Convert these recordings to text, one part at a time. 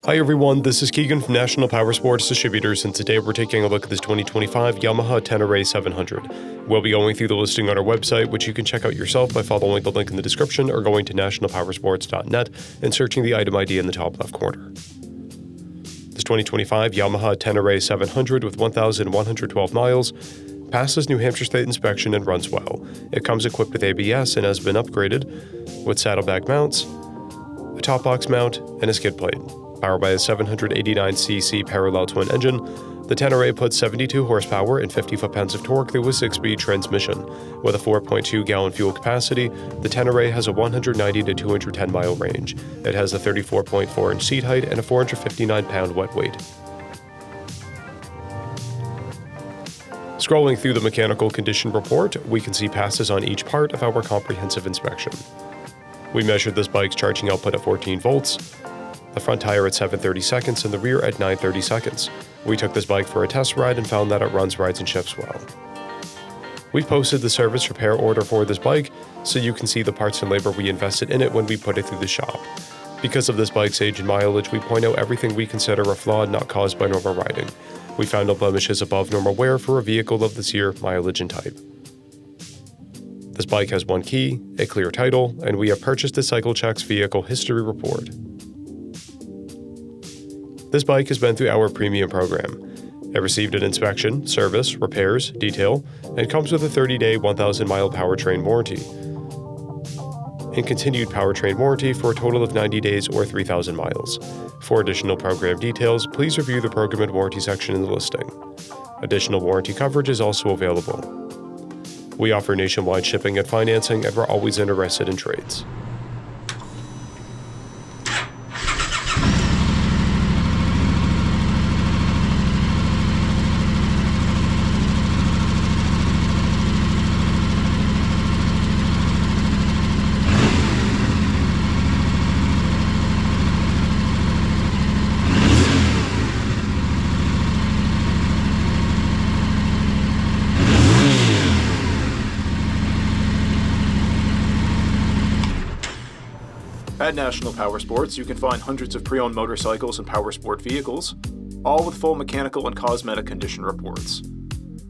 Hi everyone, this is Keegan from National Powersports Distributors, and today we're taking a look at this 2025 YAMAHA Tenere 700. We'll be going through the listing on our website, which you can check out yourself by following the link in the description or going to nationalpowersports.net and searching the item ID in the top left corner. This 2025 YAMAHA Tenere 700 with 1,112 miles passes New Hampshire State inspection and runs well. It comes equipped with ABS and has been upgraded with saddlebag mounts, a top box mount, and a skid plate. Powered by a 789cc parallel twin engine, the Tenere puts 72 horsepower and 50 foot-pounds of torque through a 6-speed transmission. With a 4.2-gallon fuel capacity, the Tenere has a 190 to 210-mile range. It has a 34.4-inch seat height and a 459-pound wet weight. Scrolling through the mechanical condition report, we can see passes on each part of our comprehensive inspection. We measured this bike's charging output at 14 volts, the front tire at 7/30 seconds, and the rear at 9/30 seconds. We took this bike for a test ride and found that it runs, rides, and shifts well. We posted the service repair order for this bike, so you can see the parts and labor we invested in it when we put it through the shop. Because of this bike's age and mileage, we point out everything we consider a flaw not caused by normal riding. We found no blemishes above normal wear for a vehicle of this year, mileage, and type. This bike has one key, a clear title, and we have purchased the CycleCheck's vehicle history report. This bike has been through our premium program. It received an inspection, service, repairs, detail, and comes with a 30-day, 1,000-mile powertrain warranty and continued powertrain warranty for a total of 90 days or 3,000 miles. For additional program details, please review the program and warranty section in the listing. Additional warranty coverage is also available. We offer nationwide shipping and financing, and we're always interested in trades. At National Powersports, you can find hundreds of pre-owned motorcycles and powersport vehicles, all with full mechanical and cosmetic condition reports.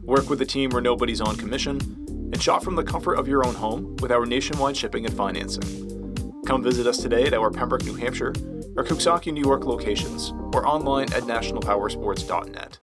Work with a team where nobody's on commission, and shop from the comfort of your own home with our nationwide shipping and financing. Come visit us today at our Pembroke, New Hampshire, or Coxsackie, New York locations, or online at nationalpowersports.net.